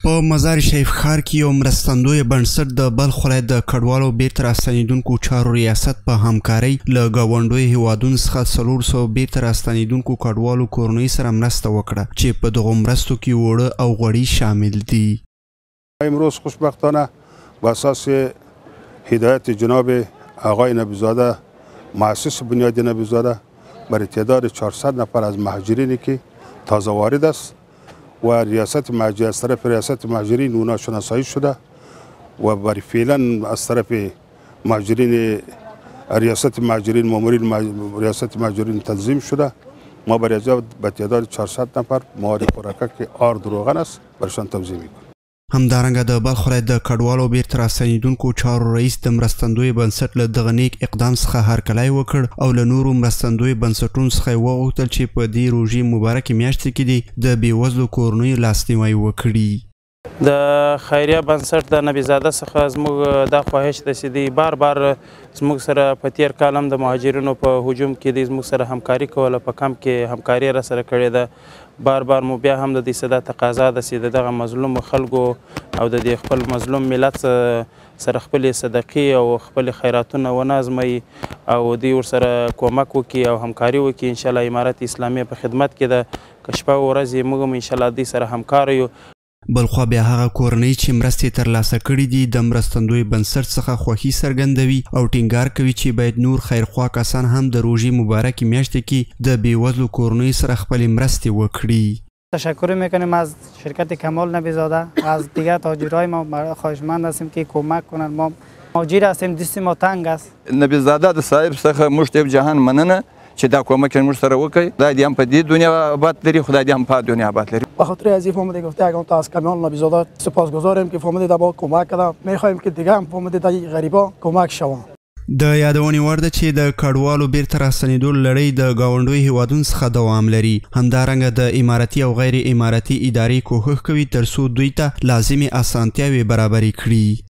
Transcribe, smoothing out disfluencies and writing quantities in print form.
په مزار شریف ښار کې یو مرستندوی بنسټ د بلخ ولایت د کډوالو بیرته راستنیدونکو چارو ریاست په همکارۍ له ګاونډیو هیوادونو څخه 400 بیرته راستنیدونکو کډوالو کورنۍ سره مرسته وکړه چې په دغو مرستو کې اوړه او غوړي شامل دي. امروز خوشبختانه به اساس هدایت جناب آقای نبیزاده مؤسس بنیاد نبیزاده بر تعداد 400 نفر از مهاجرینی که تازه وارد است و ریاست مهاجرین از طرف ریاست مهاجرین اونا شناسایی شده و برای فعلا از طرف مهاجرین ریاست مهاجرین مامورین ریاست مهاجرین تنظیم شده. ما برای اینجا به تعداد 400 نفر مواد خوراکه که آرد روغن است برشان توزیع میکنیم. همدارنګه د بلخ ولایت د کډوالو بیرته راستنیدونکو چارو رئیس د مرستندوی بنسټ له دغه نیک اقدام څخه هرکلی وکړ او له نورو مرستندوی بنسټونو څخه یې وغوښتل چې په دې روژې مبارکې میاشتې کې دې د بېوزلو کورنیو لاسنیوی وکړي. د خیریه بنسټ د نبیزاده څخه زموږ دا خواهش ده چې دی بار بار زموږ سره په تیر کال هم د مهاجرینو په هجوم کې دی زموږ سره همکاري کوله، په کمپ کې همکاري را سره کړې ده. بار بار مو بیا هم د دې څه دا تقاضا ده چې د دغه مظلومو خلکو او د دې خپل مظلوم ملت سره خپلې صدقې او خپل خیراتونه ونظموي او دوی ورسره کومک وکړي او همکاري وکړي. انشاءالله امارت اسلامي په خدمت کې ده، که شپه او ورځ موږ هم انشاءالله دوی سره همکار یو. بلخوا بیا هغه کورنۍ چې مرستې ترلاسه کړي دي د مرستندوی بنسټ څخه خوښي څرګندوي او ټینګار کوي چې باید نور خیرخوا کسان هم د روژې مبارکې میاشتې کې د بېوزلو کورنیو سره خپلې مرستې وکړي. تشکر میکنیم از شرکت کمال نبیزاده، از دیگر تاجرای ما خواهشمند هستیم که کمک کنند. ما مهاجر هستیم، دست ما تنگ است. نبیزاده د صاحب څخه موږ ته جهان مننه چې دا کومک موږ سره وکړي. خدای دې هم په دې دنیا آباد لري، خدای دې هم په دنیا آباد لري. به خاطر از این فهمیده گفته اگه تا از کمال نبیزاده سپاسگزاریم که فهمیده دا با کمک کرده. میخوایم که دیگه هم فهمیده دا غریبا کمک شوند. د یادونې وړ ده چې د کډوالو بیرته راستنېدو لړۍ د ګاونډیو هیوادونو څخه دوام لري. همدارنګه د امارتي او غیر امارتي ادارې کوښښ کوي ترڅو دوی ته لازمې اسانتیاوې برابرې کړي.